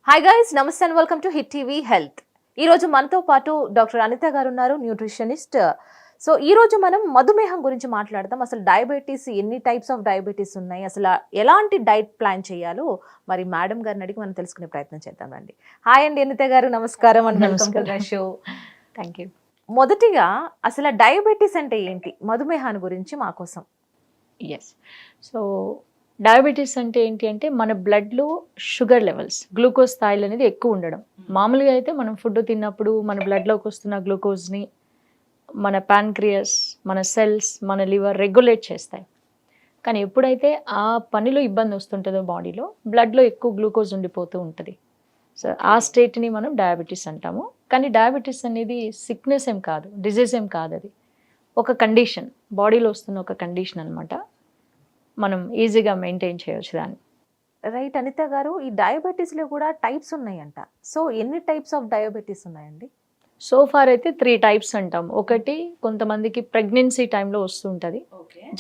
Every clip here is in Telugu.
హాయ్ గైస్, నమస్తే and welcome to hit TV health. ఈ రోజు మనతో పాటు డాక్టర్ అనిత గారు ఉన్నారు, న్యూట్రిషనిస్ట్. సో ఈ రోజు మనం మధుమేహం గురించి మాట్లాడదాం. అసలు డయాబెటీస్ ఎన్ని టైప్స్ ఆఫ్ డయాబెటీస్ ఉన్నాయి, అసలు ఎలాంటి డైట్ ప్లాన్ చేయాలో మరి మేడం గారిని అడిగి మనం తెలుసుకునే ప్రయత్నం చేద్దాం రండి. హాయ్ అండి అనిత గారు, నమస్కారం and welcome to the show. Thank you. మొదటిగా అసలు డయాబెటీస్ అంటే ఏంటి, మధుమేహాన్ని గురించి మా కోసం. ఎస్. సో డయాబెటీస్ అంటే ఏంటి అంటే మన బ్లడ్లో షుగర్ లెవెల్స్, గ్లూకోజ్ స్థాయిలు అనేది ఎక్కువ ఉండడం. మామూలుగా అయితే మనం ఫుడ్ తిన్నప్పుడు మన బ్లడ్లోకి వస్తున్న గ్లూకోజ్ని మన ప్యాన్క్రియాస్, మన సెల్స్, మన లివర్ రెగ్యులేట్ చేస్తాయి. కానీ ఎప్పుడైతే ఆ పనిలో ఇబ్బంది వస్తుంటుందో బాడీలో, బ్లడ్లో ఎక్కువ గ్లూకోజ్ ఉండిపోతూ ఉంటుంది. సో ఆ స్టేట్ని మనం డయాబెటీస్ అంటాము. కానీ డయాబెటీస్ అనేది సిక్నెస్ ఏం కాదు, డిజీజ్ ఏం కాదు, అది ఒక కండిషన్, బాడీలో వస్తున్న ఒక కండిషన్ అనమాట. మనం ఈజీగా మెయింటైన్ చేయొచ్చు దాన్ని. రైట్ అనిత గారు, ఈ డయాబెటీస్లో కూడా టైప్స్ ఉన్నాయంట. సో ఎన్ని టైప్స్ ఆఫ్ డయాబెటీస్ ఉన్నాయండి? సో ఫార్ అయితే 3 టైప్స్ అంటాం. ఒకటి కొంతమందికి ప్రెగ్నెన్సీ టైంలో వస్తుంటుంది,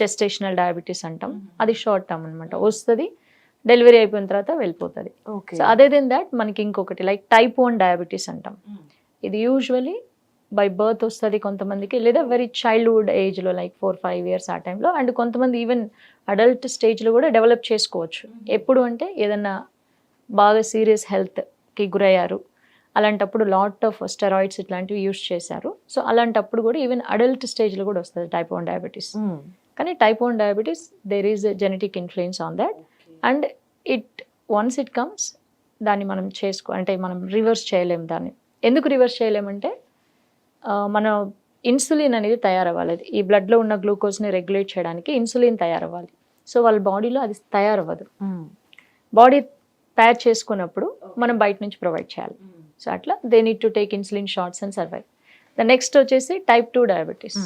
జెస్టేషనల్ డయాబెటీస్ అంటాం. అది షార్ట్ టర్మ్ అనమాట, వస్తుంది, డెలివరీ అయిపోయిన తర్వాత వెళ్ళిపోతుంది. సో అదే దెన్ దాట్ మనకి ఇంకొకటి లైక్ టైప్ 1 డయాబెటీస్ అంటాం. ఇది యూజువలీ బై బర్త్ వస్తుంది కొంతమందికి, లేదా వెరీ చైల్డ్హుడ్ ఏజ్లో లైక్ 4-5 ఇయర్స్ ఆ టైంలో. అండ్ కొంతమంది ఈవెన్ అడల్ట్ స్టేజ్లో కూడా డెవలప్ చేసుకోవచ్చు. ఎప్పుడు అంటే ఏదన్నా బాగా సీరియస్ హెల్త్కి గురయ్యారు, అలాంటప్పుడు లాట్ ఆఫ్ స్టెరాయిడ్స్ ఇట్లాంటివి యూస్ చేశారు. సో అలాంటప్పుడు కూడా ఈవెన్ అడల్ట్ స్టేజ్లో కూడా వస్తుంది టైప్ 1 డయాబెటీస్. కానీ type 1 diabetes there is genetic influence on that. And once it comes, దాన్ని మనం అంటే మనం రివర్స్ చేయలేము దాన్ని. ఎందుకు రివర్స్ చేయలేమంటే మన ఇన్సులిన్ అనేది తయారవ్వాలి. ఈ బ్లడ్లో ఉన్న గ్లూకోజ్ని రెగ్యులేట్ చేయడానికి ఇన్సులిన్ తయారవ్వాలి. సో వాళ్ళ బాడీలో అది తయారవ్వదు. బాడీ తయారు చేసుకున్నప్పుడు మనం బయట నుంచి ప్రొవైడ్ చేయాలి. సో అట్లా they need to take insulin shots and survive. The next వచ్చేసి టైప్ 2 డయాబెటీస్.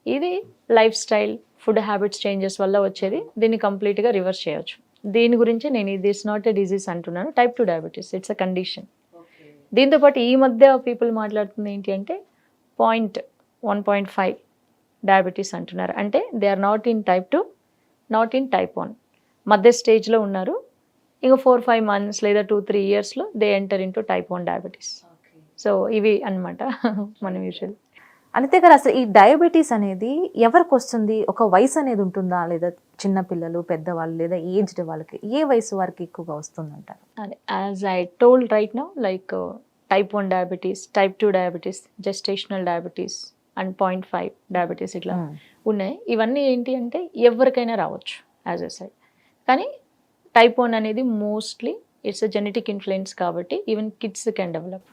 ఇది life style, food habits changes వల్ల వచ్చేది. దీన్ని కంప్లీట్గా రివర్స్ చేయొచ్చు. దీని గురించి నేను ఇది ఇస్ నాట్ ఎ డిజీజ్ అంటున్నాను. Type 2 diabetes it's a condition. దీంతోపాటు ఈ మధ్య పీపుల్ మాట్లాడుతుంది ఏంటి అంటే 1.5 డయాబెటీస్ అంటున్నారు. అంటే they are not in type 2, not in type 1, మధ్య స్టేజ్లో ఉన్నారు. ఇంకా 4-5 months లేదా 2-3 yearsలో they enter into type 1 diabetes. So ఇవి అనమాట మనం యూజువల్. అనితే గారు, అసలు ఈ డయాబెటీస్ అనేది ఎవరికి వస్తుంది? ఒక వయసు అనేది ఉంటుందా, లేదా చిన్నపిల్లలు, పెద్దవాళ్ళు, లేదా ఏజ్డ్ వాళ్ళకి, ఏ వయసు వారికి ఎక్కువగా వస్తుందంటారు? అదే as I told right now, like type 1 diabetes, type 2 diabetes, gestational diabetes and 0.5 diabetes ఇట్లా ఉన్నాయి. ఇవన్నీ ఏంటి అంటే ఎవరికైనా రావచ్చు యాజ్ ఎ సైడ్. కానీ టైప్ 1 అనేది mostly it's a genetic influence కాబట్టి even kids can develop.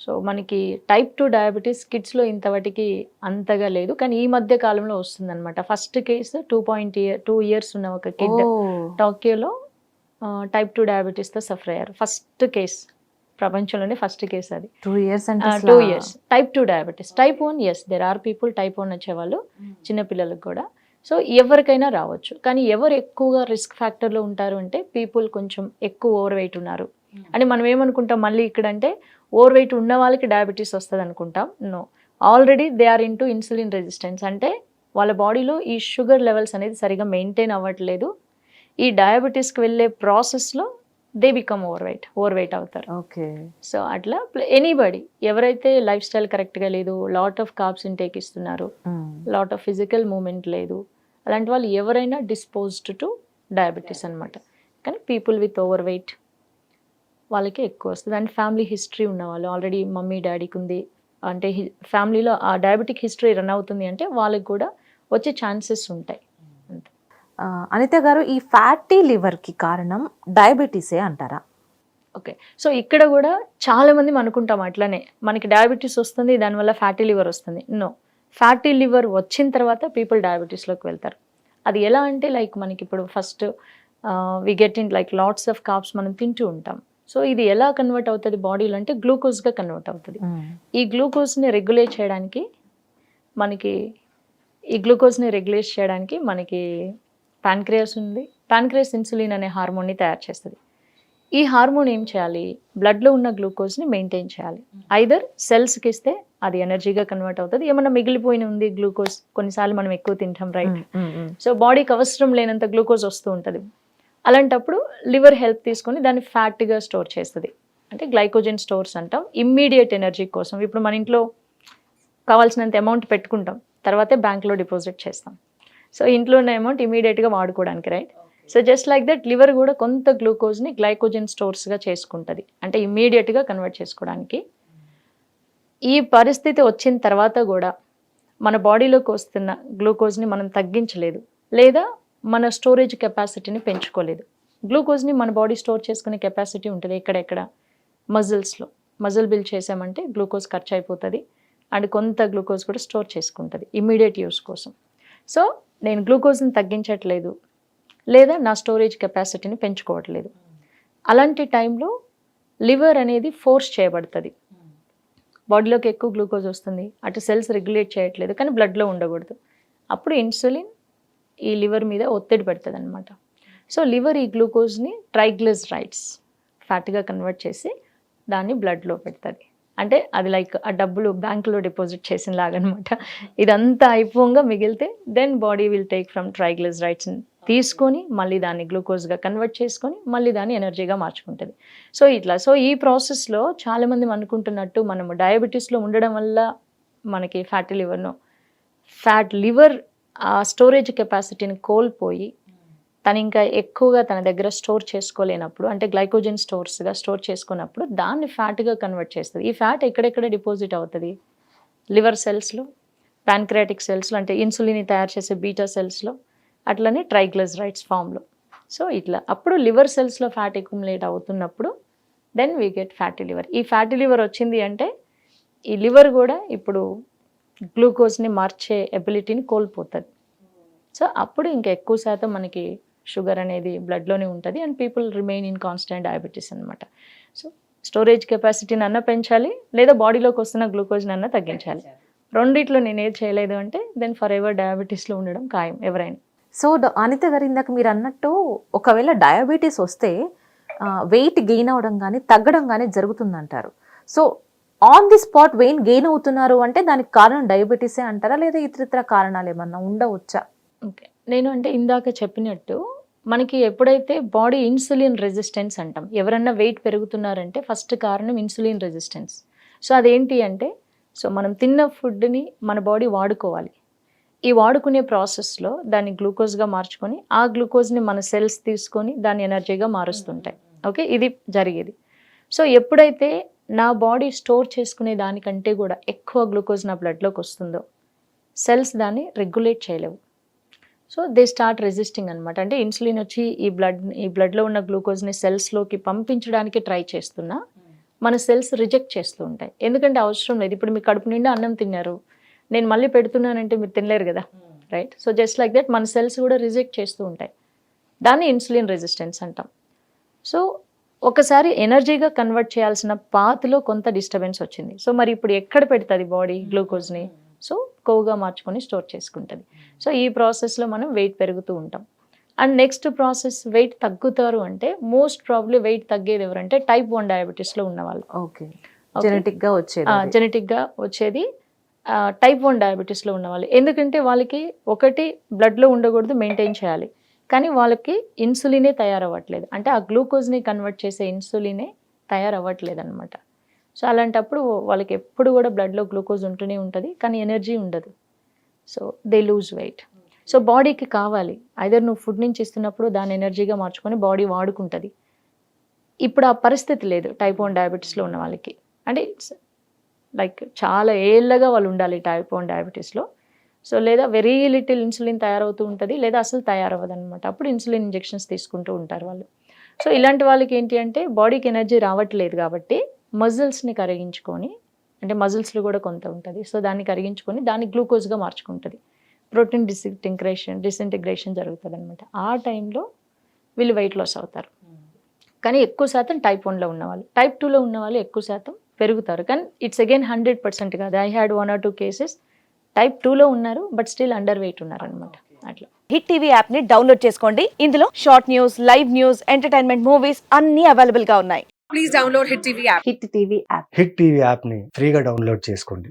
So మనకి టైప్ 2 డయాబెటీస్ కిడ్స్లో ఇంతవరకు అంతగా లేదు, కానీ ఈ మధ్య కాలంలో వస్తుందన్నమాట. ఫస్ట్ కేసు 2 years ఉన్న ఒక కిడ్ టోక్యోలో టైప్ 2 డయాబెటీస్తో సఫర్ అయ్యారు. ఫస్ట్ కేసు ప్రపంచంలోనే, ఫస్ట్ కేసు అది. 2 years type 2 diabetes. Type 1 yes, there are people type 1 వచ్చేవాళ్ళు, చిన్నపిల్లలకు కూడా. సో ఎవరికైనా రావచ్చు. కానీ ఎవరు ఎక్కువగా రిస్క్ ఫ్యాక్టర్లో ఉంటారు అంటే పీపుల్ కొంచెం ఎక్కువ ఓవర్ వెయిట్ ఉన్నారు అని మనం ఏమనుకుంటాం, మళ్ళీ ఇక్కడ అంటే ఓవర్ వెయిట్ ఉన్న వాళ్ళకి డయాబెటీస్ వస్తుంది అనుకుంటాం. No, already they are into insulin resistance. అంటే వాళ్ళ బాడీలో ఈ షుగర్ లెవెల్స్ అనేది సరిగా మెయింటైన్ అవ్వట్లేదు. ఈ డయాబెటీస్కి వెళ్ళే ప్రాసెస్లో దే బికమ్ ఓవర్ వెయిట్ అవుతారు. ఓకే. సో అట్లా ఎనీబడి ఎవరైతే లైఫ్ స్టైల్ కరెక్ట్గా లేదు, లాట్ ఆఫ్ కార్బ్స్ ఇంటేక్ ఇస్తున్నారు, లాట్ ఆఫ్ ఫిజికల్ మూమెంట్ లేదు, అలాంటి వాళ్ళు ఎవరైనా డిస్పోజ్డ్ టు డయాబెటీస్ అనమాట. కానీ పీపుల్ విత్ ఓవర్ వెయిట్ వాళ్ళకి ఎక్కువ వస్తుంది. అండ్ ఫ్యామిలీ హిస్టరీ ఉన్నవాళ్ళు, ఆల్రెడీ మమ్మీ డాడీకి ఉంది అంటే ఫ్యామిలీలో ఆ డయాబెటిక్ హిస్టరీ రన్ అవుతుంది అంటే వాళ్ళకి కూడా వచ్చే ఛాన్సెస్ ఉంటాయి. అనిత గారు, ఈ ఫ్యాటీ లివర్కి కారణం డయాబెటీసే అంటారా? ఓకే. సో ఇక్కడ కూడా చాలామంది అనుకుంటాం అట్లనే, మనకి డయాబెటీస్ వస్తుంది దానివల్ల ఫ్యాటీ లివర్ వస్తుంది. నో, ఫ్యాటీ లివర్ వచ్చిన తర్వాత పీపుల్ డయాబెటీస్లోకి వెళ్తారు. అది ఎలా అంటే లైక్ మనకి ఇప్పుడు first we get in like lots of carbs మనం తింటూ ఉంటాం. సో ఇది ఎలా కన్వర్ట్ అవుతుంది బాడీలో అంటే గ్లూకోజ్గా కన్వర్ట్ అవుతుంది. ఈ గ్లూకోజ్ని రెగ్యులేట్ చేయడానికి మనకి ప్యాన్క్రియాస్ ఉంది. ప్యాన్క్రియాస్ ఇన్సులిన్ అనే హార్మోన్ని తయారు చేస్తుంది. ఈ హార్మోన్ ఏం చేయాలి, బ్లడ్లో ఉన్న గ్లూకోజ్ని మెయింటైన్ చేయాలి. ఐదర్ సెల్స్కి ఇస్తే అది ఎనర్జీగా కన్వర్ట్ అవుతుంది. ఏమన్నా మిగిలిపోయిన ఉంది గ్లూకోజ్, కొన్నిసార్లు మనం ఎక్కువ తింటాం రైట్, సో బాడీకి అవసరం లేనంత గ్లూకోజ్ వస్తూ ఉంటుంది, అలాంటప్పుడు లివర్ హెల్ప్ తీసుకొని దాన్ని ఫ్యాట్గా స్టోర్ చేస్తుంది. అంటే గ్లైకోజన్ స్టోర్స్ అంటాం. ఇమ్మీడియట్ ఎనర్జీ కోసం ఇప్పుడు మన ఇంట్లో కావాల్సినంత అమౌంట్ పెట్టుకుంటాం, తర్వాతే బ్యాంక్లో డిపాజిట్ చేస్తాం. సో ఇంట్లో ఉన్న అమౌంట్ ఇమీడియట్గా వాడుకోవడానికి, right? So just like that liver కూడా కొంత గ్లూకోజ్ని గ్లైకోజన్ స్టోర్స్గా చేసుకుంటుంది, అంటే ఇమ్మీడియట్గా కన్వర్ట్ చేసుకోవడానికి. ఈ పరిస్థితి వచ్చిన తర్వాత కూడా మన బాడీలోకి వస్తున్న గ్లూకోజ్ని మనం తగ్గించలేదు, లేదా మన స్టోరేజ్ కెపాసిటీని పెంచుకోలేదు. గ్లూకోజ్ని మన బాడీ స్టోర్ చేసుకునే కెపాసిటీ ఉంటుంది ఎక్కడెక్కడ, మజిల్స్లో. మజిల్ బిల్డ్ చేసామంటే గ్లూకోజ్ ఖర్చు అయిపోతుంది, అండ్ కొంత గ్లూకోజ్ కూడా స్టోర్ చేసుకుంటుంది ఇమ్మీడియట్ యూస్ కోసం. సో నేను గ్లూకోజ్ని తగ్గించట్లేదు, లేదా నా స్టోరేజ్ కెపాసిటీని పెంచుకోవట్లేదు. అలాంటి టైంలో లివర్ అనేది ఫోర్స్ చేయబడుతుంది. బాడీలోకి ఎక్కువ గ్లూకోజ్ వస్తుంది, అటు సెల్స్ రెగ్యులేట్ చేయట్లేదు, కానీ బ్లడ్లో ఉండకూడదు. అప్పుడు ఇన్సులిన్ ఈ లివర్ మీద ఒత్తిడి పెడుతుంది అనమాట. సో లివర్ ఈ గ్లూకోజ్ని ట్రైగ్లిజరైడ్స్ ఫ్యాట్గా కన్వర్ట్ చేసి దాన్ని బ్లడ్లో పెడుతుంది. అంటే అది లైక్ ఆ డబ్బులు బ్యాంకులో డిపాజిట్ చేసిన లాగనమాట. ఇదంతా అయిపోగా మిగిలితే then body will take from ట్రైగ్లిజరైడ్స్ని తీసుకొని మళ్ళీ దాన్ని గ్లూకోజ్గా కన్వర్ట్ చేసుకొని మళ్ళీ దాన్ని ఎనర్జీగా మార్చుకుంటుంది. సో ఇట్లా. సో ఈ ప్రాసెస్లో చాలామంది అనుకుంటున్నట్టు మనము డయాబెటీస్లో ఉండడం వల్ల మనకి ఫ్యాటీ లివర్ ఆ స్టోరేజ్ కెపాసిటీని కోల్పోయి తను ఇంకా ఎక్కువగా తన దగ్గర స్టోర్ చేసుకోలేనప్పుడు, అంటే గ్లైకోజన్ స్టోర్స్గా స్టోర్ చేసుకున్నప్పుడు దాన్ని ఫ్యాట్గా కన్వర్ట్ చేస్తుంది. ఈ ఫ్యాట్ ఎక్కడెక్కడ డిపాజిట్ అవుతుంది? లివర్ సెల్స్లో, ప్యాన్క్రియాటిక్ సెల్స్లో, అంటే ఇన్సులిన్ తయారు చేసే బీటా సెల్స్లో, అట్లనే ట్రైగ్లిజరైడ్స్ ఫామ్లో. సో ఇట్లా అప్పుడు లివర్ సెల్స్లో ఫ్యాట్ అక్యుములేట్ అవుతున్నప్పుడు then we get fatty liver. ఈ ఫ్యాటీ లివర్ వచ్చింది అంటే ఈ లివర్ కూడా ఇప్పుడు గ్లూకోజ్ని మార్చే ఎబిలిటీని కోల్పోతుంది. సో అప్పుడు ఇంకా ఎక్కువ శాతం మనకి షుగర్ అనేది బ్లడ్లోనే ఉంటుంది, and people remain in constant diabetes అనమాట. సో స్టోరేజ్ కెపాసిటీని అన్న పెంచాలి, లేదా బాడీలోకి వస్తున్న గ్లూకోజ్ని అన్న తగ్గించాలి. రెండిట్లో నేను ఏది చేయలేదు అంటే దెన్ ఫర్ ఎవర్ డయాబెటీస్లో ఉండడం ఖాయం ఎవరైనా. సో అనిత గారు, ఇందాక మీరు అన్నట్టు ఒకవేళ డయాబెటీస్ వస్తే వెయిట్ గెయిన్ అవ్వడం కానీ తగ్గడం కానీ జరుగుతుందంటారు. So on the spot weight gain అవుతున్నారు అంటే దానికి కారణం డయాబెటీసే అంటారా, లేదా ఇతరితర కారణాలు ఏమన్నా ఉండవచ్చా? ఓకే, నేను అంటే ఇందాక చెప్పినట్టు మనకి ఎప్పుడైతే బాడీ ఇన్సులిన్ రెసిస్టెన్స్ అంటాం, ఎవరన్నా వెయిట్ పెరుగుతున్నారంటే ఫస్ట్ కారణం ఇన్సులిన్ రెసిస్టెన్స్. సో అదేంటి అంటే, సో మనం తిన్న ఫుడ్ని మన బాడీ వాడుకోవాలి. ఈ వాడుకునే ప్రాసెస్లో దాన్ని గ్లూకోజ్గా మార్చుకొని ఆ గ్లూకోజ్ని మన సెల్స్ తీసుకొని దాన్ని ఎనర్జీగా మారుస్తుంటాయి. ఓకే, ఇది జరిగేది. సో ఎప్పుడైతే నా బాడీ స్టోర్ చేసుకునే దానికంటే కూడా ఎక్కువ గ్లూకోజ్ నా బ్లడ్లోకి వస్తుందో సెల్స్ దాన్ని రెగ్యులేట్ చేయలేవు. సో దే స్టార్ట్ రెసిస్టింగ్ అనమాట. అంటే ఇన్సులిన్ వచ్చి ఈ బ్లడ్లో ఉన్న గ్లూకోజ్ని సెల్స్లోకి పంపించడానికి ట్రై చేస్తున్నా మన సెల్స్ రిజెక్ట్ చేస్తూ ఉంటాయి. ఎందుకంటే అవసరం లేదు, ఇప్పుడు మీ కడుపు నిండా అన్నం తిన్నారు, నేను మళ్ళీ పెడుతున్నానంటే మీరు తినలేరు కదా, right? So just like that మన సెల్స్ కూడా రిజెక్ట్ చేస్తూ ఉంటాయి. దాన్ని ఇన్సులిన్ రెసిస్టెన్స్ అంటాం. సో ఒకసారి ఎనర్జీగా కన్వర్ట్ చేయాల్సిన పాత్లో కొంత డిస్టర్బెన్స్ వచ్చింది. సో మరి ఇప్పుడు ఎక్కడ పెడుతుంది బాడీ గ్లూకోజ్ని? సో కొవ్వుగా మార్చుకొని స్టోర్ చేసుకుంటుంది. సో ఈ ప్రాసెస్లో మనం వెయిట్ పెరుగుతూ ఉంటాం. అండ్ నెక్స్ట్ ప్రాసెస్ వెయిట్ తగ్గుతారు అంటే మోస్ట్ ప్రాబ్లీ వెయిట్ తగ్గేది ఎవరంటే టైప్ 1 డయాబెటీస్లో ఉన్నవాళ్ళు. ఓకే, జెనెటిక్గా వచ్చేది టైప్ 1 డయాబెటీస్లో ఉన్నవాళ్ళు. ఎందుకంటే వాళ్ళకి ఒకటి బ్లడ్లో ఉండకూడదు, మెయింటైన్ చేయాలి, కానీ వాళ్ళకి ఇన్సులినే తయారవ్వట్లేదు, అంటే ఆ గ్లూకోజ్ని కన్వర్ట్ చేసే ఇన్సులినే తయారవ్వట్లేదు అనమాట. సో అలాంటప్పుడు వాళ్ళకి ఎప్పుడు కూడా బ్లడ్లో గ్లూకోజ్ ఉంటూనే ఉంటుంది, కానీ ఎనర్జీ ఉండదు. So they lose weight. So బాడీకి కావాలి, ఐదర్ నువ్వు ఫుడ్ నుంచి ఇస్తున్నప్పుడు దాన్ని ఎనర్జీగా మార్చుకొని బాడీ వాడుకుంటుంది. ఇప్పుడు ఆ పరిస్థితి లేదు టైప్ 1 డయాబెటీస్లో ఉన్న వాళ్ళకి. అంటే ఇట్స్ లైక్ చాలా ఏళ్ళగా వాళ్ళు ఉండాలి టైప్ 1 డయాబెటీస్లో. సో లేదా వెరీ లిటిల్ ఇన్సులిన్ తయారవుతూ ఉంటుంది, లేదా అసలు తయారవ్వదు అనమాట. అప్పుడు ఇన్సులిన్ ఇంజెక్షన్స్ తీసుకుంటూ ఉంటారు వాళ్ళు. సో ఇలాంటి వాళ్ళకి ఏంటి అంటే బాడీకి ఎనర్జీ రావట్లేదు కాబట్టి మజిల్స్ని కరిగించుకొని, అంటే మజిల్స్లో కూడా కొంత ఉంటుంది, సో దాన్ని కరిగించుకొని దాన్ని గ్లూకోజ్గా మార్చుకుంటుంది. ప్రోటీన్ డిసింటిగ్రేషన్ జరుగుతుంది అనమాట. ఆ టైంలో వీళ్ళు వెయిట్ లాస్ అవుతారు. కానీ ఎక్కువ శాతం టైప్ 1లో ఉన్నవాళ్ళు. టైప్ 2లో ఉన్న వాళ్ళు ఎక్కువ శాతం పెరుగుతారు, కానీ ఇట్స్ అగైన్ 100% కాదు. I had 1 or 2 cases type 2లో ఉన్నారు బట్ స్టిల్ అండర్ వెయిట్ ఉన్నారు అనమాట. అట్లా హిట్ టీవీ యాప్ ని డౌన్లోడ్ చేసుకోండి. ఇందులో short news, live news, entertainment movies అన్ని అవైలబుల్ గా ఉన్నాయి. Please download Hit TV app. Hit TV app. Hit TV యాప్ని ఫ్రీగా డౌన్లోడ్ చేసుకోండి.